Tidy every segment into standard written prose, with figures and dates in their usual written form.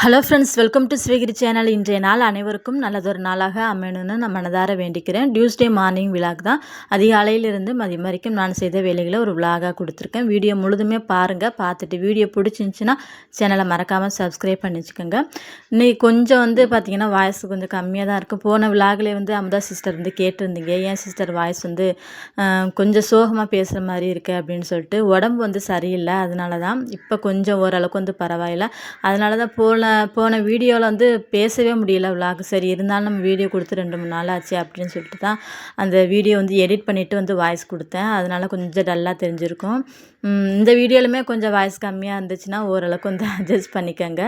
Hello friends, welcome to Srigiri channel. இன்றைய நாள் அனைவருக்கும் நல்லதொரு நாளாக அமையணும்னு நான் மனதார வேண்டிக்கிறேன். டியூஸ்டே மார்னிங் விலாக் தான். அதிகாலையிலிருந்து மதியம் வரைக்கும் நான் செய்த வேலைகளை ஒரு விலாகாக கொடுத்துருக்கேன். வீடியோ முழுதுமே பாருங்கள். பார்த்துட்டு வீடியோ பிடிச்சிருந்துச்சின்னா சேனலை மறக்காமல் சப்ஸ்கிரைப் பண்ணி வச்சுக்கோங்க. இன்னைக்கு கொஞ்சம் பார்த்திங்கன்னா வாய்ஸ் கொஞ்சம் கம்மியாக தான் இருக்கும். போன விலாகிலே அமுதா சிஸ்டர் கேட்டிருந்தீங்க, ஏன் சிஸ்டர் வாய்ஸ் கொஞ்சம் சோகமாக பேசுகிற மாதிரி இருக்குது அப்படின்னு சொல்லிட்டு. உடம்பு சரியில்லை, அதனால தான். இப்போ கொஞ்சம் ஓரளவுக்கு பரவாயில்லை. அதனால தான் போன வீடியோவில் பேசவே முடியல விலாக். சரி இருந்தாலும் நம்ம வீடியோ கொடுத்து 2-3 நாள் ஆச்சு அப்படின்னு சொல்லிட்டு தான் அந்த வீடியோ எடிட் பண்ணிவிட்டு வாய்ஸ் கொடுத்தேன். அதனால் கொஞ்சம் டல்லாக தெரிஞ்சிருக்கும். இந்த வீடியோலுமே கொஞ்சம் வாய்ஸ் கம்மியாக இருந்துச்சுன்னா ஓரளவுக்கு அட்ஜஸ்ட் பண்ணிக்கோங்க.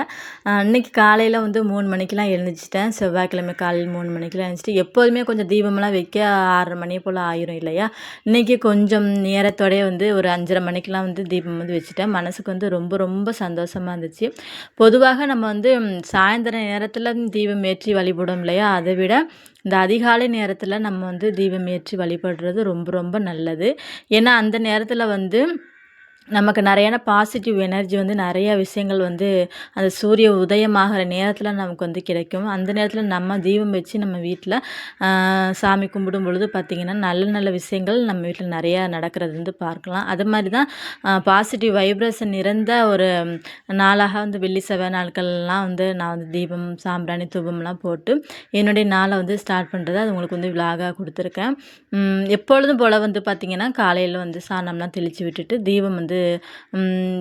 இன்றைக்கி காலையில் 3 மணிக்கெலாம் எழுந்திரிச்சிட்டேன். செவ்வாய்க்கிழமை காலையில் 3 மணிக்கெலாம் எழுந்திரிச்சிட்டு, எப்போதுமே கொஞ்சம் தீபமெல்லாம் வைக்க 6:30 மணி போல் ஆயிரும் இல்லையா. இன்றைக்கி கொஞ்சம் நேரத்தோடய ஒரு 5:30 மணிக்கெலாம் தீபம் வச்சுட்டேன். மனசுக்கு ரொம்ப ரொம்ப சந்தோஷமாக இருந்துச்சு. பொதுவாக நம்ம சாயந்தர நேரத்தில் தீபம் ஏற்றி வழிபடும் இல்லையா, அதை விட இந்த அதிகாலை நேரத்தில் நம்ம தீபம் ஏற்றி வழிபடுறது ரொம்ப ரொம்ப நல்லது. ஏன்னா அந்த நேரத்தில் நமக்கு நிறையான பாசிட்டிவ் எனர்ஜி நிறைய விஷயங்கள் அந்த சூரிய உதயமாகிற நேரத்தில் நமக்கு கிடைக்கும். அந்த நேரத்தில் நம்ம தீபம் வச்சு நம்ம வீட்டில் சாமி கும்பிடும் பொழுது பார்த்திங்கன்னா நல்ல நல்ல விஷயங்கள் நம்ம வீட்டில் நிறையா நடக்கிறது பார்க்கலாம். அது மாதிரி தான் பாசிட்டிவ் வைப்ரேஷன் நிறைந்த ஒரு நாளாக வெள்ளி செவ்வாய் நாட்கள்லாம் நான் தீபம் சாம்பிராணி தூபம்லாம் போட்டு என்னுடைய நாளை ஸ்டார்ட் பண்ணுறது அது உங்களுக்கு விலாகாக கொடுத்துருக்கேன். எப்பொழுதும் போல் பார்த்திங்கன்னா காலையில் சாணம்லாம் தெளித்து விட்டுட்டு தீபம்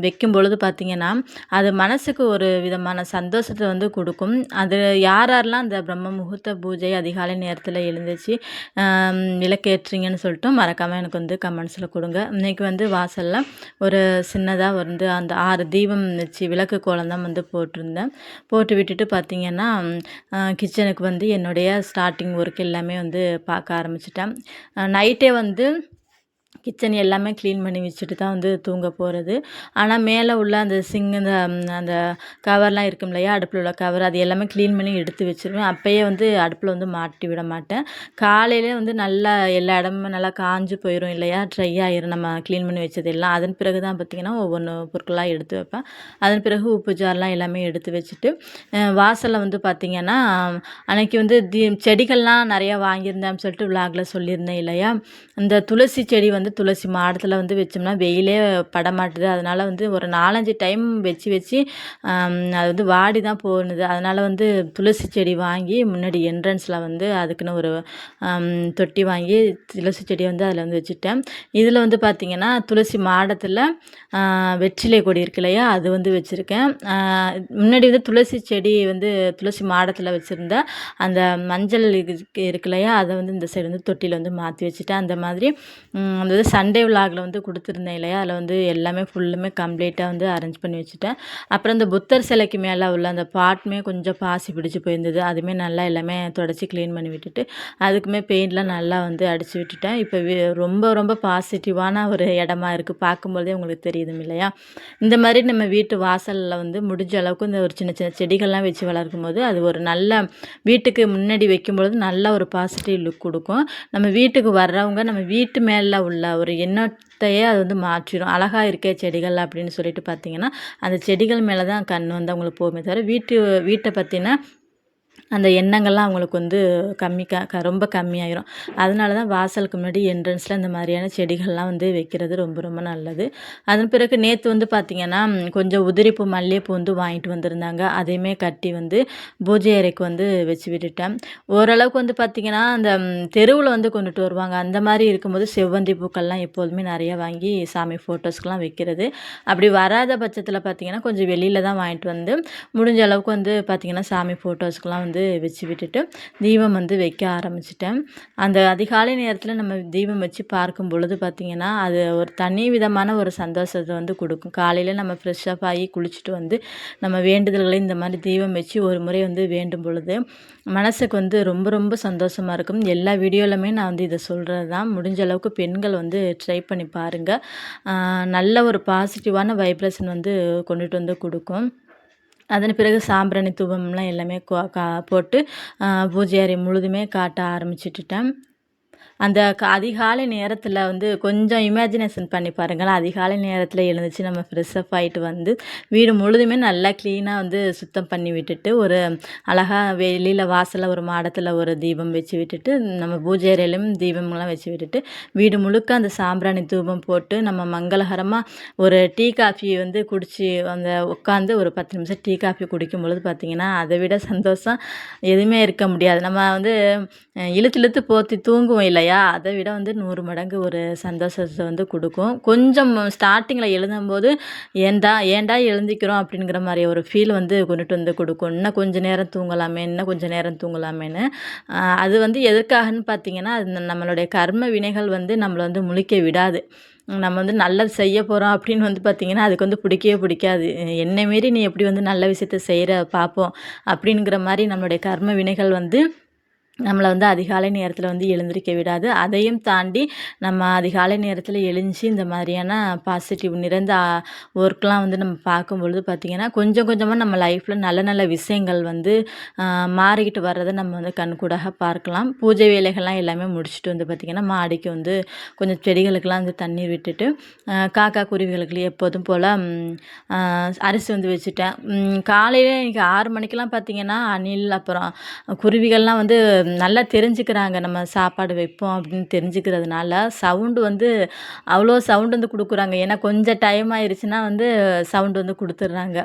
வைக்கும் பொழுது பார்த்திங்கன்னா அது மனசுக்கு ஒரு விதமான சந்தோஷத்தை கொடுக்கும். அது யாரெல்லாம் அந்த பிரம்ம முகூர்த்த பூஜை அதிகாலை நேரத்தில் எழுந்திரிச்சு விளக்கேற்றுறீங்கன்னு சொல்லிட்டு மறக்காமல் எனக்கு கமெண்ட்ஸில் கொடுங்க. இன்றைக்கி வாசலில் ஒரு சின்னதாக அந்த 6 தீபம் வச்சு விளக்கு கோலம் தான் போட்டிருந்தேன். போட்டு விட்டுட்டு பார்த்திங்கன்னா கிச்சனுக்கு என்னுடைய ஸ்டார்டிங் ஒர்க் எல்லாமே பார்க்க ஆரம்பிச்சிட்டேன். நைட்டே கிச்சன் எல்லாமே க்ளீன் பண்ணி வச்சுட்டு தான் தூங்க போகிறது. ஆனால் மேலே உள்ள அந்த அந்த கவர்லாம் இருக்கும் இல்லையா, அடுப்பில் உள்ள கவர், அது எல்லாமே க்ளீன் பண்ணி எடுத்து வச்சுருவேன். அப்போயே அடுப்பில் மாட்டி விட மாட்டேன். காலையிலே நல்லா எல்லா இடமும் நல்லா காஞ்சு போயிடும் இல்லையா, ட்ரை ஆயிரும் நம்ம க்ளீன் பண்ணி வச்சது எல்லாம். அதன் பிறகு தான் பார்த்திங்கன்னா ஒவ்வொன்று பொருட்களாக எடுத்து வைப்பேன். அதன் பிறகு உப்பு ஜார்லாம் எல்லாமே எடுத்து வச்சுட்டு வாசலில் பார்த்திங்கன்னா அன்றைக்கி செடிகள்லாம் நிறையா வாங்கியிருந்தேன் சொல்லிட்டு விலாகில் சொல்லியிருந்தேன் இல்லையா. இந்த துளசி செடி துளசி மாடத்தில் வச்சோம்னா வெயிலே படமாட்டுது. அதனால் ஒரு 4-5 டைம் வச்சு அது வாடி தான் போணுது. அதனால் துளசி செடி வாங்கி முன்னாடி என்ட்ரன்ஸில் அதுக்குன்னு ஒரு தொட்டி வாங்கி துளசி செடி அதில் வச்சுட்டேன். இதில் பார்த்திங்கன்னா துளசி மாடத்தில் வெற்றிலை கொடி இருக்கு இல்லையா, அது வச்சுருக்கேன். முன்னாடி துளசி செடி துளசி மாடத்தில் வச்சுருந்த அந்த மஞ்சள் இருக்கு இல்லையா, அதை இந்த சைடு தொட்டியில் மாற்றி வச்சுட்டேன். அந்த மாதிரி அந்த சண்டே விலாகில் கொடுத்துருந்தேன் இல்லையா, அதில் எல்லாமே ஃபுல்லுமே கம்ப்ளீட்டாக அரேஞ்ச் பண்ணி வச்சுட்டேன். அப்புறம் இந்த புத்தர் சிலைக்கு மேலே உள்ள அந்த பாட்டுமே கொஞ்சம் பாசி பிடிச்சி போயிருந்தது. அதுவுமே நல்லா எல்லாமே தொடச்சி க்ளீன் பண்ணி விட்டுட்டு அதுக்குமே பெயிண்ட்லாம் நல்லா அடித்து விட்டுட்டேன். இப்போ ரொம்ப ரொம்ப பாசிட்டிவான ஒரு இடமா இருக்குது. பார்க்கும்போதே உங்களுக்கு தெரியுதும் இல்லையா. இந்த மாதிரி நம்ம வீட்டு வாசலில் முடிஞ்ச அளவுக்கு இந்த ஒரு சின்ன சின்ன செடிகள்லாம் வச்சு வளர்க்கும் போது அது ஒரு நல்ல வீட்டுக்கு முன்னாடி வைக்கும்பொழுது நல்ல ஒரு பாசிட்டிவ் லுக் கொடுக்கும். நம்ம வீட்டுக்கு வர்றவங்க நம்ம வீட்டு மேலே உள்ள ஒரு எண்ணத்தையே அது மாற்றிடும். அழகாக இருக்கே செடிகள் அப்படின்னு சொல்லிட்டு பார்த்திங்கன்னா அந்த செடிகள் மேலே தான் கண் அவங்களுக்கு போகுமே தவிர வீட்டை பற்றின அந்த எண்ணங்கள்லாம் அவங்களுக்கு ரொம்ப கம்மியாயிரும். அதனால தான் வாசலுக்கு முன்னாடி என்ட்ரன்ஸில் இந்த மாதிரியான செடிகள்லாம் வைக்கிறது ரொம்ப ரொம்ப நல்லது. அதன் பிறகு நேற்று பார்த்திங்கன்னா கொஞ்சம் உதிரிப்பூ மல்லிகைப்பூ வாங்கிட்டு வந்திருந்தாங்க. அதையுமே கட்டி பூஜை அறைக்கு வச்சு விட்டுட்டேன். ஓரளவுக்கு பார்த்திங்கன்னா அந்த தெருவில் கொண்டுட்டு வருவாங்க. அந்த மாதிரி இருக்கும்போது செவ்வந்தி பூக்கள்லாம் எப்போதுமே நிறையா வாங்கி சாமி ஃபோட்டோஸ்க்கெலாம் வைக்கிறது. அப்படி வராத பட்சத்தில் பார்த்திங்கன்னா கொஞ்சம் வெளியில் தான் வாங்கிட்டு முடிஞ்ச அளவுக்கு பார்த்திங்கன்னா சாமி ஃபோட்டோஸ்க்கெலாம் வந்து வச்சு விட்டுட்டு தீபம் வந்து வைக்க ஆரம்பிச்சிட்டேன். அந்த அதிகாலை நேரத்தில் நம்ம தீபம் வச்சு பார்க்கும் பொழுது பார்த்திங்கன்னா அது ஒரு தனி விதமான ஒரு சந்தோஷத்தை வந்து கொடுக்கும். காலையில் நம்ம ஃப்ரெஷ்ஷப் ஆகி குளிச்சுட்டு வந்து நம்ம வேண்டுதல்களை இந்த மாதிரி தீபம் வச்சு ஒரு முறை வந்து வேண்டும் பொழுது மனசுக்கு வந்து ரொம்ப ரொம்ப சந்தோஷமாக இருக்கும். எல்லா வீடியோலையுமே நான் வந்து இதை சொல்கிறது தான். முடிஞ்ச அளவுக்கு பெண்கள் வந்து ட்ரை பண்ணி பாருங்கள். நல்ல ஒரு பாசிட்டிவான வைப்ரேஷன் வந்து கொண்டுட்டு வந்து கொடுக்கும். அதன் பிறகு சாம்பிராணி தூபம்லாம் எல்லாமே போட்டு பூஜை அறை முழுதுமே காட்ட ஆரம்பிச்சிட்டுட்டேன். அந்த அதிகாலை நேரத்தில் வந்து கொஞ்சம் இமேஜினேஷன் பண்ணி பாருங்களேன். அதிகாலை நேரத்தில் எழுந்துச்சு நம்ம ஃப்ரெஷ்ஷப் ஆகிட்டு வந்து வீடு முழுதுமே நல்லா க்ளீனாக வந்து சுத்தம் பண்ணி விட்டுட்டு ஒரு அழகாக வெளியில் வாசலில் ஒரு மாடத்தில் ஒரு தீபம் வச்சு விட்டுட்டு நம்ம பூஜை அறையிலும் தீபம்லாம் வச்சு விட்டுட்டு வீடு முழுக்க அந்த சாம்பிராணி தூபம் போட்டு நம்ம மங்களகரமாக ஒரு டீ காஃபி வந்து குடித்து அந்த உட்காந்து ஒரு 10 நிமிஷம் டீ காஃபி குடிக்கும் பொழுது பார்த்திங்கன்னா அதை விட சந்தோஷம் எதுவுமே இருக்க முடியாது. நம்ம வந்து இழுத்து இழுத்து போற்றி தூங்குவோம் இல்லையா, அதை விட வந்து 100 மடங்கு ஒரு சந்தோஷத்தை வந்து கொடுக்கும். கொஞ்சம் ஸ்டார்டிங்கில் எழுதும்போது ஏன்டா எழுந்திக்கிறோம் அப்படிங்கிற மாதிரி ஒரு ஃபீல் வந்து கொண்டுட்டு வந்து கொடுக்கும். இன்னும் கொஞ்சம் நேரம் தூங்கலாமே, இன்னும் கொஞ்சம் நேரம் தூங்கலாமேன்னு. அது வந்து எதற்காகன்னு பார்த்திங்கன்னா அது நம்மளுடைய கர்ம வினைகள் வந்து நம்மளை வந்து முழிக்க விடாது. நம்ம வந்து நல்லது செய்ய போகிறோம் அப்படின்னு வந்து பார்த்திங்கன்னா அதுக்கு வந்து பிடிக்கவே பிடிக்காது. என்னை மீறி நீ எப்படி வந்து நல்ல விஷயத்த செய்கிற பார்ப்போம் அப்படிங்கிற மாதிரி நம்மளுடைய கர்ம வினைகள் வந்து நம்மளை வந்து அதிகாலை நேரத்தில் வந்து எழுந்திருக்க விடாது. அதையும் தாண்டி நம்ம அதிகாலை நேரத்தில் எழுந்துச்சி இந்த மாதிரியான பாசிட்டிவ் நிறைந்த ஒர்க்லாம் வந்து நம்ம பார்க்கும் பொழுது பார்த்திங்கன்னா கொஞ்சம் கொஞ்சமாக நம்ம லைஃப்பில் நல்ல நல்ல விஷயங்கள் வந்து மாறிக்கிட்டு வர்றதை நம்ம வந்து கண்கூடாக பார்க்கலாம். பூஜை வேலைகள்லாம் எல்லாமே முடிச்சுட்டு வந்து பார்த்திங்கன்னா மாடிக்கு வந்து கொஞ்சம் செடிகளுக்கெல்லாம் வந்து தண்ணீர் விட்டுட்டு காக்கா குருவிகளுக்கு எப்போதும் போல் அரிசி வந்து வச்சுட்டேன். காலையில் இன்றைக்கி 6 மணிக்கெலாம் பார்த்திங்கன்னா அணில் அப்புறம் குருவிகள்லாம் வந்து நல்லா தெரிஞ்சுக்கிறாங்க. நம்ம சாப்பாடு வைப்போம் அப்படின்னு தெரிஞ்சுக்கிறதுனால சவுண்டு வந்து அவ்வளோ சவுண்டு வந்து கொடுக்குறாங்க. ஏன்னா கொஞ்சம் டைம் ஆயிடுச்சுன்னா வந்து சவுண்டு வந்து கொடுத்துட்றாங்க.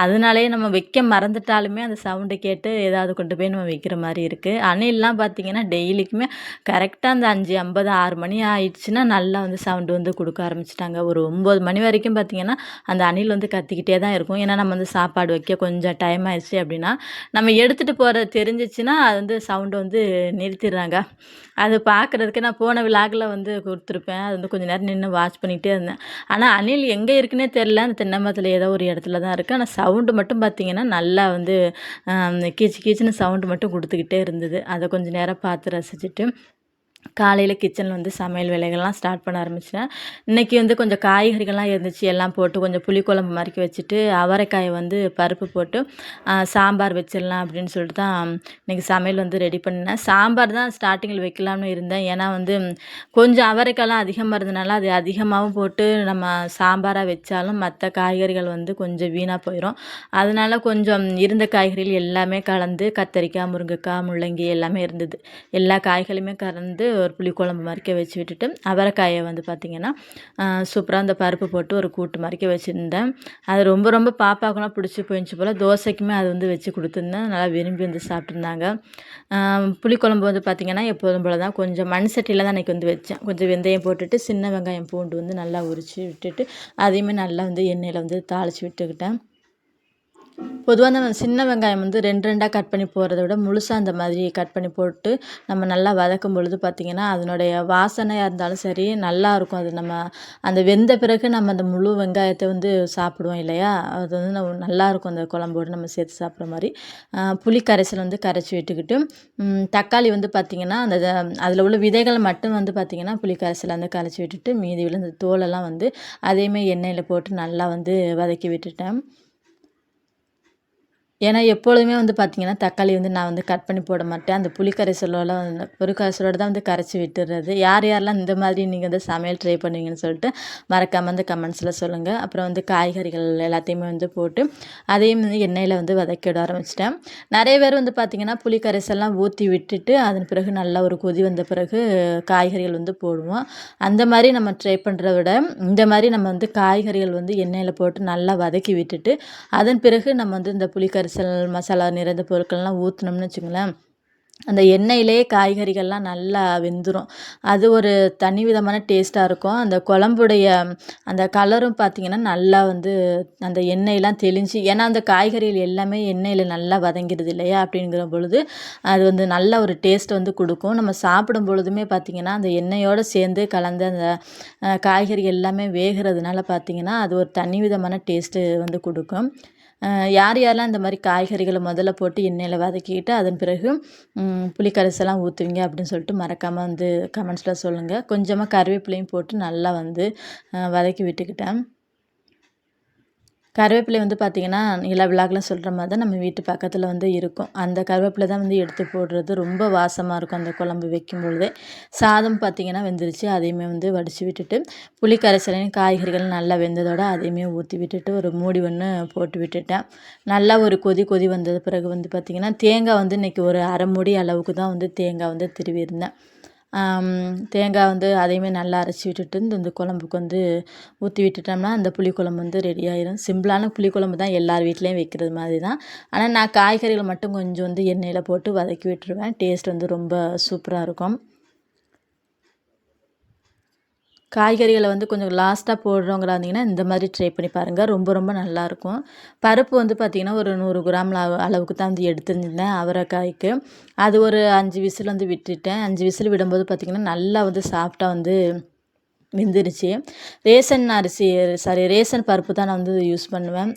அதனாலேயே நம்ம வைக்க மறந்துட்டாலுமே அந்த சவுண்டை கேட்டு ஏதாவது கொண்டு போய் நம்ம வைக்கிற மாதிரி இருக்குது. அணில்லாம் பார்த்திங்கன்னா டெய்லிக்குமே கரெக்டாக அந்த 5:50 6 மணி ஆயிடுச்சுன்னா நல்லா வந்து சவுண்டு வந்து கொடுக்க ஆரம்பிச்சிட்டாங்க. ஒரு 9 மணி வரைக்கும் பார்த்திங்கன்னா அந்த அணில் வந்து கத்திக்கிட்டே தான் இருக்கும். ஏன்னா நம்ம வந்து சாப்பாடு வைக்க கொஞ்சம் டைம் ஆயிடுச்சு அப்படின்னா நம்ம எடுத்துகிட்டு போகிறது தெரிஞ்சிச்சுன்னா அது வந்து சவுண்டு வந்து நிறுத்திடுறாங்க. அது பார்க்குறதுக்கு நான் போன விலாகில் வந்து கொடுத்துருப்பேன். அது வந்து கொஞ்சம் நேரம் நின்று வாட்ச் பண்ணிகிட்டே இருந்தேன். ஆனால் அணில் எங்கே இருக்குன்னே தெரில. அந்த தென்னை மரத்தில் ஏதோ ஒரு இடத்துல தான் இருக்குது. ஆனால் சவுண்டு மட்டும் பார்த்திங்கன்னா நல்லா வந்து கீச்சு கீச்சுன்னு சவுண்டு மட்டும் கொடுத்துக்கிட்டே இருந்தது. அதை கொஞ்சம் நேரம் பார்த்து ரசிச்சுட்டு காலையில் கிச்சனில் வந்து சமையல் வேலைகள்லாம் ஸ்டார்ட் பண்ண ஆரம்பித்தேன். இன்றைக்கி வந்து கொஞ்சம் காய்கறிகள்லாம் இருந்துச்சு, எல்லாம் போட்டு கொஞ்சம் புளிக்குழம்பு மாதிரிக்கி வச்சுட்டு அவரைக்காயை வந்து பருப்பு போட்டு சாம்பார் வச்சிடலாம் அப்படின்னு சொல்லிட்டு தான் இன்றைக்கி சமையல் வந்து ரெடி பண்ணினேன். சாம்பார் தான் ஸ்டார்டிங்கில் வைக்கலாம்னு இருந்தேன். ஏன்னா வந்து கொஞ்சம் அவரைக்காய்லாம் அதிகமாக இருந்தனால அது அதிகமாகவும் போட்டு நம்ம சாம்பாராக வச்சாலும் மற்ற காய்கறிகள் வந்து கொஞ்சம் வீணாக போயிடும். அதனால கொஞ்சம் இருந்த காய்கறிகள் எல்லாமே கலந்து கத்தரிக்காய், முருங்கைக்காய், முள்ளங்கி எல்லாமே இருந்தது. எல்லா காய்கறியுமே கலந்து ஒரு புளிக்குழம்பு மாதிரிக்க வச்சு விட்டுட்டு அவரைக்காயை வந்து பார்த்திங்கன்னா சூப்பராக அந்த பருப்பு போட்டு ஒரு கூட்டு மாதிரிக்க வச்சுருந்தேன். அது ரொம்ப ரொம்ப பாப்பாக்கெல்லாம் பிடிச்சி போயிடுச்சு போல். தோசைக்குமே அது வந்து வச்சு கொடுத்துருந்தேன். நல்லா விரும்பி வந்து சாப்பிட்ருந்தாங்க. புளிக்குழம்பு வந்து பார்த்திங்கன்னா எப்போதும் போல் தான் கொஞ்சம் மண் சட்டியில் தான் அன்றைக்கி வந்து வச்சேன். கொஞ்சம் வெந்தயம் போட்டுட்டு சின்ன வெங்காயம் பூண்டு வந்து நல்லா உரித்து விட்டுட்டு அதையுமே நல்லா வந்து எண்ணெயில் வந்து தாளித்து விட்டுக்கிட்டேன். பொதுவாக நம்ம சின்ன வெங்காயம் வந்து 2 கட் பண்ணி போடுறத விட முழுசாக அந்த மாதிரி கட் பண்ணி போட்டு நம்ம நல்லா வதக்கும் பொழுது பார்த்திங்கன்னா அதனுடைய வாசனையாக இருந்தாலும் சரி நல்லாயிருக்கும். அது நம்ம அந்த வெந்த பிறகு நம்ம அந்த முழு வெங்காயத்தை வந்து சாப்பிடுவோம் இல்லையா, அது வந்து நம்ம நல்லாயிருக்கும் அந்த குழம்போடு நம்ம சேர்த்து சாப்பிட்ற மாதிரி. புளி கரைசல் வந்து கரைச்சி விட்டுக்கிட்டு தக்காளி வந்து பார்த்திங்கன்னா அந்த அதில் உள்ள விதைகள் மட்டும் வந்து பார்த்திங்கன்னா புளி கரைசல் வந்து கரைச்சி விட்டுட்டு மீதி உள்ள அந்த தோலெல்லாம் வந்து அதையுமே எண்ணெயில் போட்டு நல்லா வந்து வதக்கி விட்டுட்டேன். ஏன்னா எப்பொழுதுமே வந்து பார்த்திங்கன்னா தக்காளி வந்து நான் வந்து கட் பண்ணி போட மாட்டேன். அந்த புளி கரைசலோட தான் வந்து கரைச்சி விட்டுறது. யாரெல்லாம் இந்த மாதிரி நீங்கள் வந்து சமையல் ட்ரை பண்ணுவீங்கன்னு சொல்லிட்டு மறக்காமல் வந்து கமெண்ட்ஸில் சொல்லுங்கள். அப்புறம் வந்து காய்கறிகள் எல்லாத்தையுமே வந்து போட்டு அதையும் வந்து எண்ணெயில் வந்து வதக்கி விட ஆரம்பிச்சிட்டேன். நிறைய பேர் வந்து பார்த்திங்கன்னா புளி கரைசல்லாம் ஊற்றி விட்டுட்டு அதன் பிறகு நல்லா ஒரு கொதி வந்த பிறகு காய்கறிகள் வந்து போடுவோம். அந்த மாதிரி நம்ம ட்ரை பண்ணுறத விட இந்த மாதிரி நம்ம வந்து காய்கறிகள் வந்து எண்ணெயில் போட்டு நல்லா வதக்கி விட்டுட்டு அதன் பிறகு நம்ம வந்து இந்த புளி கரைசல் மசாலா நிறைந்த பொருட்கள்லாம் ஊற்றினோம்னு வச்சுங்களேன், அந்த எண்ணெயிலேயே காய்கறிகள்லாம் நல்லா வெந்துரும். அது ஒரு தனி விதமான டேஸ்ட்டா இருக்கும். அந்த குழம்புடைய அந்த கலரும் பார்த்தீங்கன்னா, நல்லா வந்து அந்த எண்ணெயெல்லாம் தெளிஞ்சு ஏன்னா அந்த காய்கறிகள் எல்லாமே எண்ணெயில நல்லா வதங்கிடுது இல்லையா? அப்படிங்கிற பொழுது, அது வந்து நல்ல ஒரு டேஸ்ட் வந்து குடுக்கும். நம்ம சாப்பிடும் பொழுதுமே பார்த்தீங்கன்னா, அந்த எண்ணெயோட சேர்ந்து கலந்த அந்த காய்கறி எல்லாமே வேகுறதுனால பார்த்தீங்கன்னா, அது ஒரு தனி விதமான டேஸ்ட்டு வந்து குடுக்கும். யாரெல்லாம் இந்த மாரி காய்கறிகள முதல்ல போட்டு எண்ணெயில வதக்கிட்டு, அதன் பிறகு புளி கரைசல்லாம் ஊத்துவீங்க அப்படின்னு சொல்லிட்டு மறக்காம வந்து கமெண்ட்ஸ்ல சொல்லுங்க. கொஞ்சமா கருவேப்பிலையும் போட்டு நல்லா வந்து வதக்கி விட்டுக்கிட்டேன். கருவேப்பிலை வந்து பார்த்தீங்கன்னா, எல்லா விழாக்களும் சொல்ற மாரி தான் நம்ம வீட்டு பக்கத்துல வந்து இருக்கும். அந்த கருவேப்பிலை தான் வந்து எடுத்து போடுறது. ரொம்ப வாசமா இருக்கும் அந்த குழம்பு வைக்கும்பொழுதே. சாதம் பார்த்தீங்கன்னா வெந்துருச்சு. அதையுமே வந்து வடிச்சு விட்டுட்டு, புளி கரைசலையும் காய்கறிகள் நல்லா வெந்ததோட அதையுமே ஊத்தி விட்டுட்டு, ஒரு மூடி ஒண்ணு போட்டு விட்டுட்டேன். நல்லா ஒரு கொதி வந்தது பிறகு வந்து பார்த்தீங்கன்னா, தேங்காய் வந்து இன்னைக்கு ஒரு 1/2 மூடி அளவுக்கு தான் வந்து தேங்காய் வந்து திருவியிருந்தேன். தேங்காய் வந்து அதையுமே நல்லா அரைச்சி விட்டுட்டு, இந்த குழம்புக்கு வந்து ஊற்றி விட்டுட்டோம்னா, அந்த புளிக்குழம்பு வந்து ரெடி ஆயிரும். சிம்பிளான புளிக்குழம்பு தான் எல்லார் வீட்லயும் வைக்கிறது மாதிரி தான். ஆனா, நான் காய்கறிகள் மட்டும் கொஞ்சம் வந்து எண்ணெயில போட்டு வதக்கி விட்டுருவேன். டேஸ்ட் வந்து ரொம்ப சூப்பரா இருக்கும். காய்கறிகள வந்து கொஞ்சம் லாஸ்ட்டா போடுறவங்களா இருந்தீங்கன்னா, இந்த மாதிரி ட்ரை பண்ணி பாருங்க. ரொம்ப நல்லாயிருக்கும். பருப்பு வந்து பார்த்தீங்கன்னா, ஒரு 100 கிராம் அளவுக்கு தான் வந்து எடுத்திருந்தேன் அவரைக்காய்க்கு. அது ஒரு 5 விசில் வந்து விட்டுட்டேன். 5 விசில் விடும்போது பார்த்தீங்கன்னா, நல்லா வந்து சாஃப்ட்டா வந்து வெந்துருச்சு. ரேஷன் அரிசி சாரி ரேஷன் பருப்பு தான் நான் வந்து யூஸ் பண்ணுவேன்.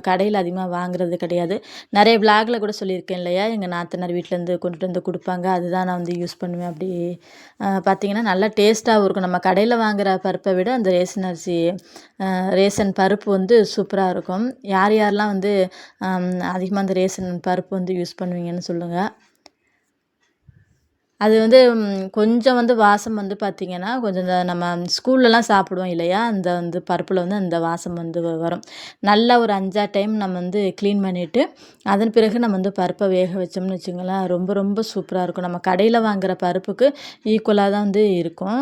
கடையில அதிகமா வாங்குறது கிடையாது. நெறைய விளாக்ல கூட சொல்லியிருக்கேன் இல்லையா? எங்க நாத்தனார் வீட்லேருந்து கொண்டுட்டு வந்து குடுப்பாங்க. அதுதான் நான் வந்து யூஸ் பண்ணுவேன். அப்படி பார்த்தீங்கன்னா, நல்லா டேஸ்ட்டாவும் இருக்கும். நம்ம கடையில வாங்குற பருப்பை விட அந்த ரேஷன் அரிசி ரேஷன் பருப்பு வந்து சூப்பரா இருக்கும். யாரெல்லாம் வந்து அதிகமா அந்த ரேஷன் பருப்பு வந்து யூஸ் பண்ணுவீங்கன்னு சொல்லுங்க. அது வந்து கொஞ்சம் வந்து வாசம் வந்து பார்த்தீங்கன்னா, கொஞ்சம் இந்த நம்ம ஸ்கூல்லலாம் சாப்பிடுவோம் இல்லையா? அந்த வந்து பருப்புல வந்து அந்த வாசம் வந்து வரும். நல்லா ஒரு 5, 6 டைம் நம்ம வந்து கிளீன் பண்ணிட்டு, அதன் பிறகு நம்ம வந்து பருப்ப வேக வச்சோம்னு வச்சுக்கோங்களேன், ரொம்ப சூப்பரா இருக்கும். நம்ம கடையில வாங்குற பருப்புக்கு ஈக்குவலா தான் வந்து இருக்கும்.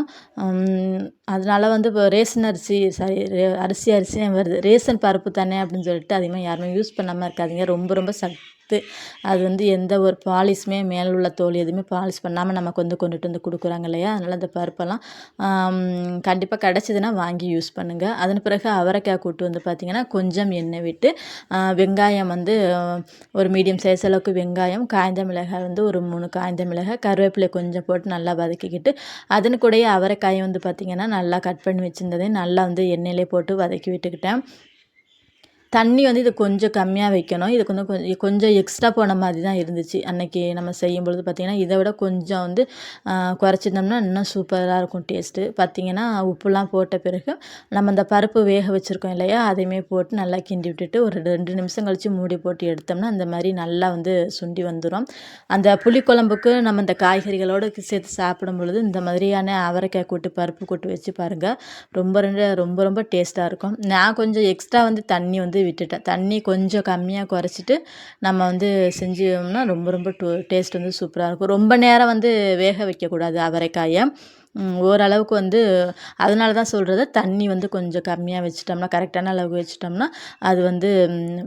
அதனால வந்து இப்போ ரேஷன் அரிசி சாரி அரிசியே வருது. ரேஷன் பருப்பு தானே அப்படின்னு சொல்லிட்டு அதிகமா யாருமே யூஸ் பண்ணாம இருக்காதீங்க. ரொம்ப சத்து. அது வந்து எந்த ஒரு பாலிஷுமே மேல உள்ள தோல் எதுவுமே பாலிஷ் பண்ணாம நமக்கு வந்து கொண்டுட்டு வந்து குடுக்குறாங்க இல்லையா? அதனால அந்த பருப்பெல்லாம் கண்டிப்பா கிடைச்சதுன்னா வாங்கி யூஸ் பண்ணுங்க. அதன் பிறகு அவரைக்காய் கூட்டு வந்து பார்த்தீங்கன்னா, கொஞ்சம் எண்ணெய் விட்டு வெங்காயம் வந்து ஒரு மீடியம் சைஸ் அளவுக்கு வெங்காயம், காய்ந்த மிளகாய் வந்து ஒரு 3 காய்ந்த மிளகாய், கருவேப்பிலை கொஞ்சம் போட்டு நல்லா வதக்கிக்கிட்டு, அதன் கூடயே அவரைக்காயும் வந்து பார்த்தீங்கன்னா, நல்லா கட் பண்ணி வச்சிருந்ததையும் நல்லா வந்து எண்ணெயிலே போட்டு வதக்கி விட்டுக்கிட்டேன். தண்ணி வந்து இது கொஞ்சம் கம்மியா வைக்கணும். இதுக்கு வந்து கொஞ்சம் எக்ஸ்ட்ரா போன மாதிரி தான் இருந்துச்சு. அன்னைக்கு நம்ம செய்யும்பொழுது பார்த்தீங்கன்னா, இத விட கொஞ்சம் வந்து குறைச்சிருந்தோம்னா இன்னும் சூப்பரா இருக்கும் டேஸ்ட்டு. பார்த்தீங்கன்னா, உப்புலாம் போட்ட பிறகு நம்ம அந்த பருப்பு வேக வச்சிருக்கோம் இல்லையா? அதையுமே போட்டு நல்லா கிண்டி விட்டுட்டு ஒரு 2 நிமிஷம் கழிச்சு மூடி போட்டு எடுத்தோம்னா, அந்த மாரி நல்லா வந்து சுண்டி வந்துரும். அந்த புளிக்குழம்புக்கு நம்ம இந்த காய்கறிகளோட சேர்த்து சாப்பிடும் பொழுது, இந்த மாதிரியான அவரைக்காய் கூட்டு, பருப்பு கூட்டு வச்சு பாருங்க. ரொம்ப டேஸ்ட்டா இருக்கும். நான் கொஞ்சம் எக்ஸ்ட்ரா வந்து தண்ணி வந்து விட்டுட்டேன். தண்ணி கொஞ்சம் கம்மியா குறைச்சிட்டு நம்ம வந்து செஞ்சோம்னா ரொம்ப டேஸ்ட் வந்து சூப்பரா இருக்கும். ரொம்ப நேரம் வந்து வேக வைக்கக்கூடாது அவரைக்காய. ஓரளவுக்கு வந்து அதனால தான் சொல்றது, தண்ணி வந்து கொஞ்சம் கம்மியா வச்சுட்டோம்னா, கரெக்டான அளவுக்கு வச்சுட்டோம்னா, அது வந்து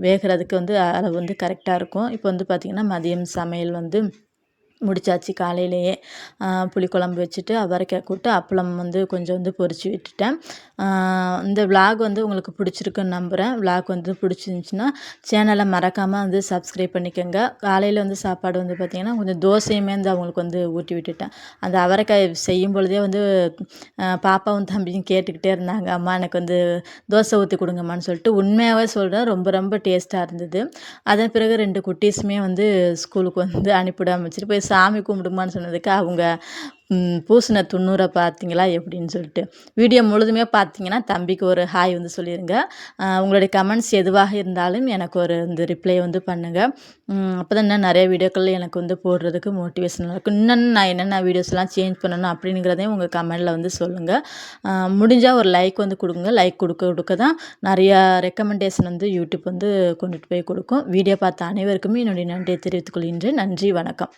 வேகுறதுக்கு வந்து அளவு வந்து கரெக்ட்டா இருக்கும். இப்போ வந்து பார்த்திங்கன்னா, மதியம் சமையல் வந்து முடிச்சாச்சு காலையிலேயே. புளிக்குழம்பு வச்சுட்டு, அவரைக்காய் கூட்டு, அப்பளம் வந்து கொஞ்சம் வந்து பொரிச்சு விட்டுட்டேன். இந்த விளாக் வந்து உங்களுக்கு பிடிச்சிருக்குன்னு நம்புகிறேன். விளாக் வந்து பிடிச்சிருந்துச்சின்னா, சேனலை மறக்காம வந்து சப்ஸ்கிரைப் பண்ணிக்கோங்க. காலையில வந்து சாப்பாடு வந்து பார்த்திங்கன்னா, கொஞ்சம் தோசையுமே வந்து அவங்களுக்கு வந்து ஊட்டி விட்டுட்டேன். அந்த அவரைக்காய் செய்யும் பொழுதே வந்து பாப்பாவும் தம்பியும் கேட்டுக்கிட்டே இருந்தாங்க. அம்மா எனக்கு வந்து தோசை ஊத்தி குடுங்கம்மான்னு சொல்லிட்டு. உண்மையாவே சொல்றேன் ரொம்ப டேஸ்ட்டா இருந்தது. அதன் பிறகு 2 குட்டீஸுமே வந்து ஸ்கூலுக்கு வந்து அனுப்பிவிடாம வச்சுட்டு போய் சாமி கும்பிடுமான்னு சொன்னதுக்கு அவங்க பூசின துண்ணூற பார்த்தீங்களா எப்படின்னு சொல்லிட்டு. வீடியோ முழுதுமே பார்த்தீங்கன்னா, தம்பிக்கு ஒரு ஹாய் வந்து சொல்லிருங்க. உங்களுடைய கமெண்ட்ஸ் எதுவாக இருந்தாலும் எனக்கு ஒரு இந்த ரிப்ளை வந்து பண்ணுங்க. அப்பதான் இன்னும் நெறைய வீடியோக்கள் எனக்கு வந்து போடுறதுக்கு மோட்டிவேஷனலா இருக்கும். இன்னும் நான் என்னென்ன வீடியோஸ்லாம் சேஞ்ச் பண்ணணும் அப்படிங்கிறதையும் உங்க கமெண்ட்ல வந்து சொல்லுங்க. முடிஞ்சா ஒரு லைக் வந்து குடுங்க. லைக் குடுக்க தான் நெறையா ரெக்கமெண்டேஷன் வந்து யூடியூப் வந்து கொண்டுட்டு போய் குடுக்கும். வீடியோ பார்த்த அனைவருக்குமே என்னுடைய நன்றியை தெரிவித்துக் கொள்கின்றேன். நன்றி, வணக்கம்.